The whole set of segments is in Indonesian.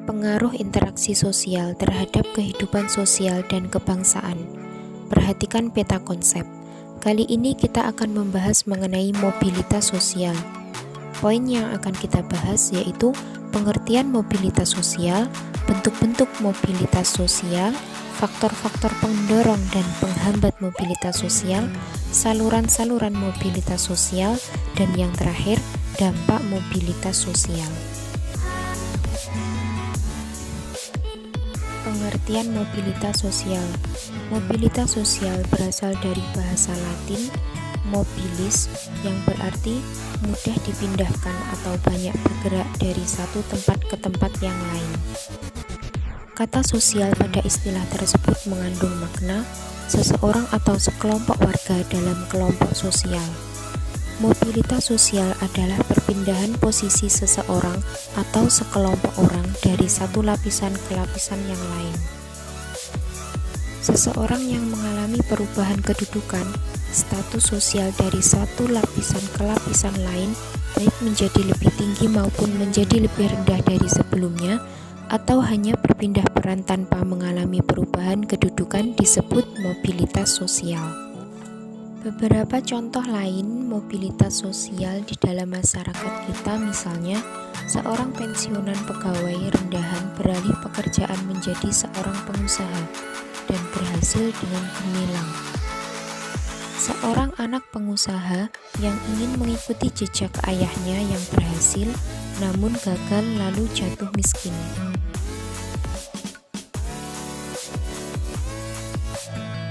Pengaruh interaksi sosial terhadap kehidupan sosial dan kebangsaan. Perhatikan peta konsep. Kali ini kita akan membahas mengenai mobilitas sosial. Poin yang akan kita bahas yaitu pengertian mobilitas sosial, bentuk-bentuk mobilitas sosial, faktor-faktor pendorong dan penghambat mobilitas sosial, saluran-saluran mobilitas sosial, dan yang terakhir, dampak mobilitas sosial. Pengertian mobilitas sosial. Mobilitas sosial berasal dari bahasa Latin mobilis yang berarti mudah dipindahkan atau banyak bergerak dari satu tempat ke tempat yang lain. Kata sosial pada istilah tersebut mengandung makna seseorang atau sekelompok warga dalam kelompok sosial. Mobilitas sosial adalah perpindahan posisi seseorang atau sekelompok orang dari satu lapisan ke lapisan yang lain. Seseorang yang mengalami perubahan kedudukan, status sosial dari satu lapisan ke lapisan lain, baik menjadi lebih tinggi maupun menjadi lebih rendah dari sebelumnya, atau hanya berpindah peran tanpa mengalami perubahan kedudukan disebut mobilitas sosial. Beberapa contoh lain mobilitas sosial di dalam masyarakat kita misalnya, seorang pensiunan pegawai rendahan beralih pekerjaan menjadi seorang pengusaha dan berhasil dengan gemilang. Seorang anak pengusaha yang ingin mengikuti jejak ayahnya yang berhasil namun gagal lalu jatuh miskin.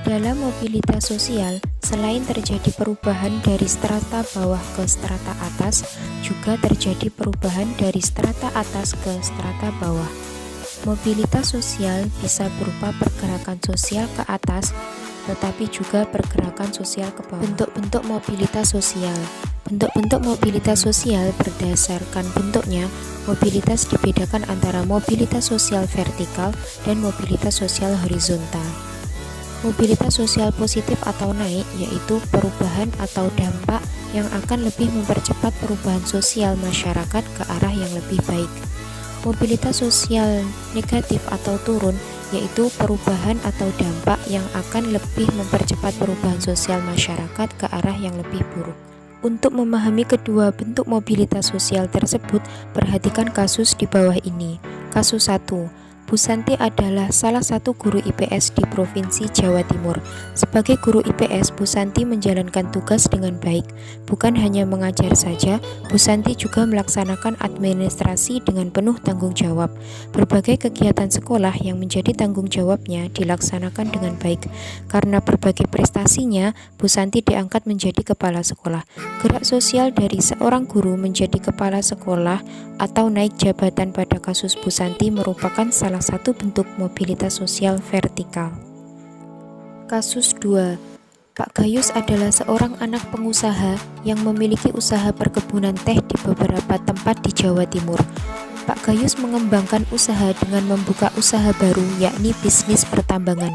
Dalam mobilitas sosial, selain terjadi perubahan dari strata bawah ke strata atas, juga terjadi perubahan dari strata atas ke strata bawah. Mobilitas sosial bisa berupa pergerakan sosial ke atas, tetapi juga pergerakan sosial ke bawah. Bentuk-bentuk mobilitas sosial. Bentuk-bentuk mobilitas sosial berdasarkan bentuknya, mobilitas dibedakan antara mobilitas sosial vertikal dan mobilitas sosial horizontal. Mobilitas sosial positif atau naik yaitu perubahan atau dampak yang akan lebih mempercepat perubahan sosial masyarakat ke arah yang lebih baik. Mobilitas sosial negatif atau turun yaitu perubahan atau dampak yang akan lebih mempercepat perubahan sosial masyarakat ke arah yang lebih buruk. Untuk memahami kedua bentuk mobilitas sosial tersebut, perhatikan kasus di bawah ini. Kasus 1. Bu Santi adalah salah satu guru IPS di Provinsi Jawa Timur. Sebagai guru IPS, Bu Santi menjalankan tugas dengan baik. Bukan hanya mengajar saja, Bu Santi juga melaksanakan administrasi dengan penuh tanggung jawab. Berbagai kegiatan sekolah yang menjadi tanggung jawabnya dilaksanakan dengan baik. Karena berbagai prestasinya, Bu Santi diangkat menjadi kepala sekolah. Gerak sosial dari seorang guru menjadi kepala sekolah atau naik jabatan pada kasus Bu Santi merupakan salah satu bentuk mobilitas sosial vertikal. Kasus 2. Pak Gayus adalah seorang anak pengusaha yang memiliki usaha perkebunan teh di beberapa tempat di Jawa Timur. Pak Gayus mengembangkan usaha dengan membuka usaha baru yakni bisnis pertambangan.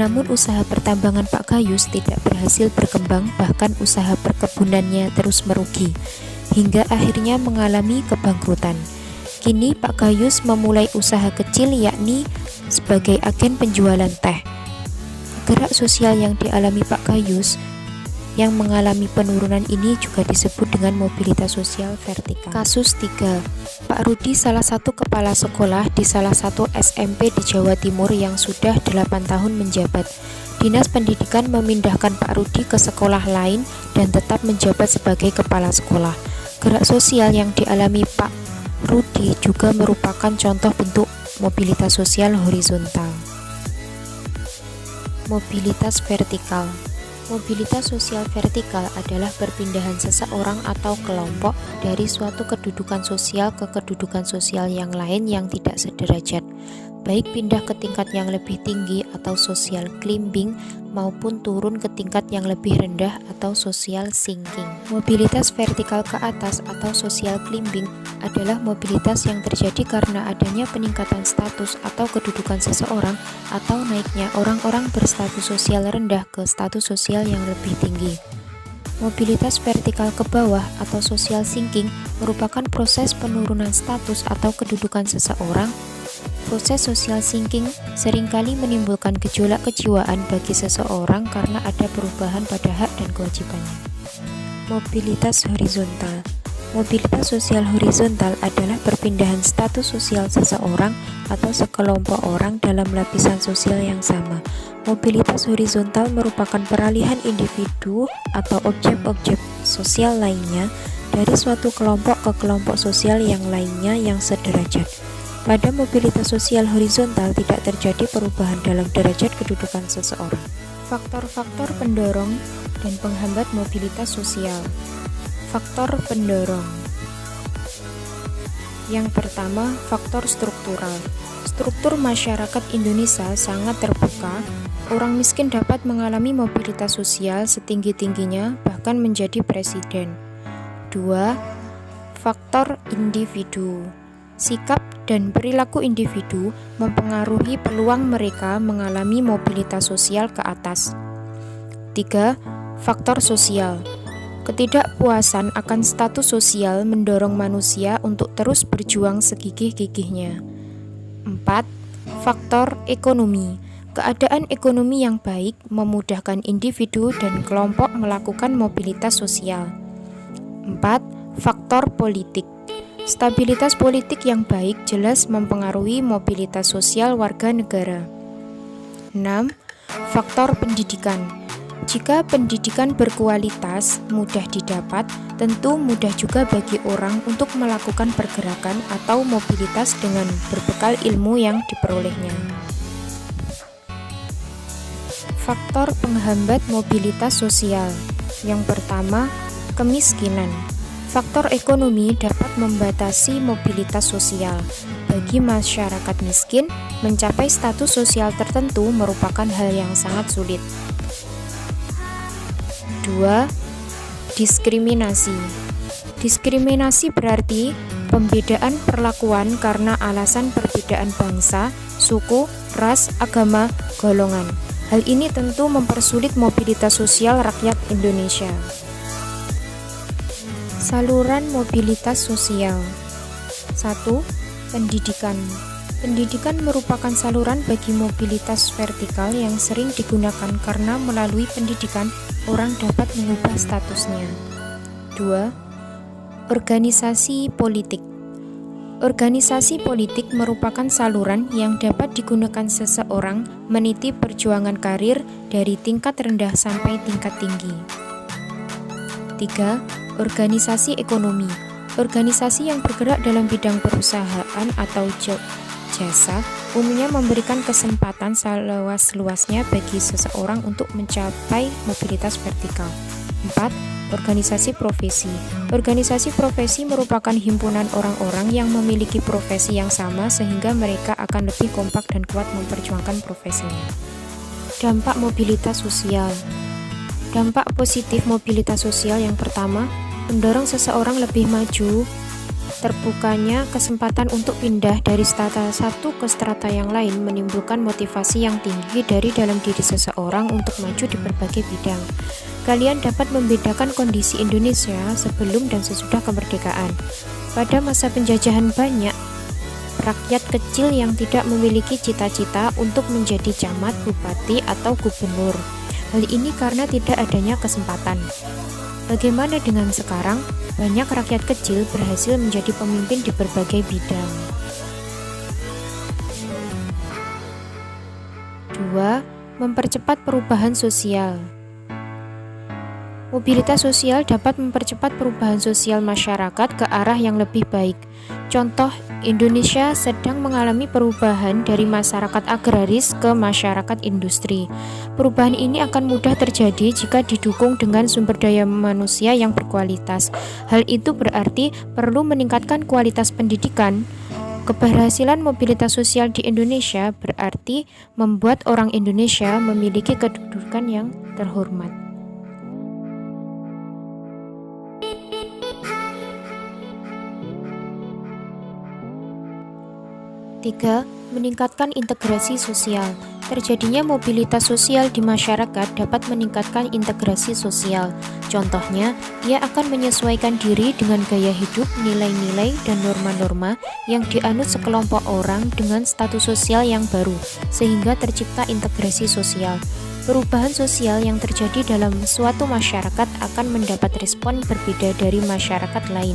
Namun usaha pertambangan Pak Gayus tidak berhasil berkembang, bahkan usaha perkebunannya terus merugi, hingga akhirnya mengalami kebangkrutan. Kini Pak Gayus memulai usaha kecil yakni sebagai agen penjualan teh. Gerak sosial yang dialami Pak Gayus yang mengalami penurunan ini juga disebut dengan mobilitas sosial vertikal. Kasus 3. Pak Rudi salah satu kepala sekolah di salah satu SMP di Jawa Timur yang sudah 8 tahun menjabat. Dinas Pendidikan memindahkan Pak Rudi ke sekolah lain dan tetap menjabat sebagai kepala sekolah. Gerak sosial yang dialami Pak Rudi juga merupakan contoh bentuk mobilitas sosial horizontal. Mobilitas vertikal. Mobilitas sosial vertikal adalah perpindahan seseorang atau kelompok dari suatu kedudukan sosial ke kedudukan sosial yang lain yang tidak sederajat, baik pindah ke tingkat yang lebih tinggi atau social climbing maupun turun ke tingkat yang lebih rendah atau social sinking. Mobilitas vertikal ke atas atau social climbing adalah mobilitas yang terjadi karena adanya peningkatan status atau kedudukan seseorang atau naiknya orang-orang berstatus sosial rendah ke status sosial yang lebih tinggi. Mobilitas vertikal ke bawah atau social sinking merupakan proses penurunan status atau kedudukan seseorang Proses social thinking seringkali menimbulkan gejolak kejiwaan bagi seseorang karena ada perubahan pada hak dan kewajibannya. Mobilitas horizontal. Mobilitas sosial horizontal adalah perpindahan status sosial seseorang atau sekelompok orang dalam lapisan sosial yang sama. Mobilitas horizontal merupakan peralihan individu atau objek-objek sosial lainnya dari suatu kelompok ke kelompok sosial yang lainnya yang sederajat. Pada mobilitas sosial horizontal tidak terjadi perubahan dalam derajat kedudukan seseorang. Faktor-faktor pendorong dan penghambat mobilitas sosial. Faktor pendorong. Yang pertama, faktor struktural. Struktur masyarakat Indonesia sangat terbuka. Orang miskin dapat mengalami mobilitas sosial setinggi-tingginya, bahkan menjadi presiden. 2. Faktor individu. Sikap dan perilaku individu mempengaruhi peluang mereka mengalami mobilitas sosial ke atas. 3. Faktor sosial. Ketidakpuasan akan status sosial mendorong manusia untuk terus berjuang segigih-gigihnya. 4. Faktor ekonomi. Keadaan ekonomi yang baik memudahkan individu dan kelompok melakukan mobilitas sosial. 4. Faktor politik. Stabilitas politik yang baik jelas mempengaruhi mobilitas sosial warga negara. 6. Faktor pendidikan. Jika pendidikan berkualitas, mudah didapat, tentu mudah juga bagi orang untuk melakukan pergerakan atau mobilitas dengan berbekal ilmu yang diperolehnya. Faktor penghambat mobilitas sosial. Yang pertama, kemiskinan. Faktor ekonomi dapat membatasi mobilitas sosial. Bagi masyarakat miskin, mencapai status sosial tertentu merupakan hal yang sangat sulit. 2. Diskriminasi. Diskriminasi berarti pembedaan perlakuan karena alasan perbedaan bangsa, suku, ras, agama, golongan. Hal ini tentu mempersulit mobilitas sosial rakyat Indonesia. Saluran mobilitas sosial. 1. Pendidikan. Pendidikan merupakan saluran bagi mobilitas vertikal yang sering digunakan karena melalui pendidikan orang dapat mengubah statusnya. 2. Organisasi politik. Organisasi politik merupakan saluran yang dapat digunakan seseorang meniti perjuangan karir dari tingkat rendah sampai tingkat tinggi. 3. Organisasi ekonomi. Organisasi yang bergerak dalam bidang perusahaan atau jasa umumnya memberikan kesempatan seluas-luasnya bagi seseorang untuk mencapai mobilitas vertikal. 4. Organisasi profesi. Organisasi profesi merupakan himpunan orang-orang yang memiliki profesi yang sama sehingga mereka akan lebih kompak dan kuat memperjuangkan profesinya. Dampak mobilitas sosial. Dampak positif mobilitas sosial yang pertama, mendorong seseorang lebih maju. Terbukanya kesempatan untuk pindah dari strata satu ke strata yang lain menimbulkan motivasi yang tinggi dari dalam diri seseorang untuk maju di berbagai bidang. Kalian dapat membedakan kondisi Indonesia sebelum dan sesudah kemerdekaan. Pada masa penjajahan banyak rakyat kecil yang tidak memiliki cita-cita untuk menjadi camat, bupati, atau gubernur. Hal ini karena tidak adanya kesempatan. Bagaimana dengan sekarang? Banyak rakyat kecil berhasil menjadi pemimpin di berbagai bidang. 2. Mempercepat perubahan sosial. Mobilitas sosial dapat mempercepat perubahan sosial masyarakat ke arah yang lebih baik. Contoh, Indonesia sedang mengalami perubahan dari masyarakat agraris ke masyarakat industri. Perubahan ini akan mudah terjadi jika didukung dengan sumber daya manusia yang berkualitas. Hal itu berarti perlu meningkatkan kualitas pendidikan. Keberhasilan mobilitas sosial di Indonesia berarti membuat orang Indonesia memiliki kedudukan yang terhormat. 3. Meningkatkan integrasi sosial. Terjadinya mobilitas sosial di masyarakat dapat meningkatkan integrasi sosial. Contohnya, ia akan menyesuaikan diri dengan gaya hidup, nilai-nilai, dan norma-norma yang dianut sekelompok orang dengan status sosial yang baru, sehingga tercipta integrasi sosial. Perubahan sosial yang terjadi dalam suatu masyarakat akan mendapat respon berbeda dari masyarakat lain.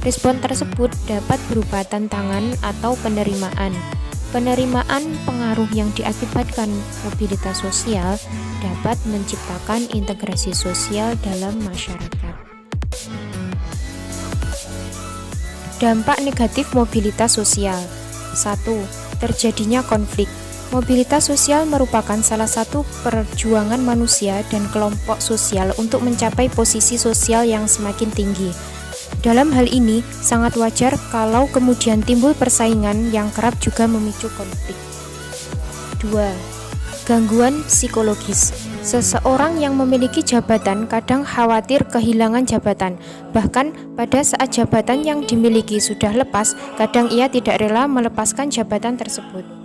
Respon tersebut dapat berupa tantangan atau penerimaan. Penerimaan pengaruh yang diakibatkan mobilitas sosial dapat menciptakan integrasi sosial dalam masyarakat. Dampak negatif mobilitas sosial. 1. Terjadinya konflik. Mobilitas sosial merupakan salah satu perjuangan manusia dan kelompok sosial untuk mencapai posisi sosial yang semakin tinggi. Dalam hal ini, sangat wajar kalau kemudian timbul persaingan yang kerap juga memicu konflik. 2. Gangguan psikologis. Seseorang yang memiliki jabatan kadang khawatir kehilangan jabatan. Bahkan pada saat jabatan yang dimiliki sudah lepas, kadang ia tidak rela melepaskan jabatan tersebut.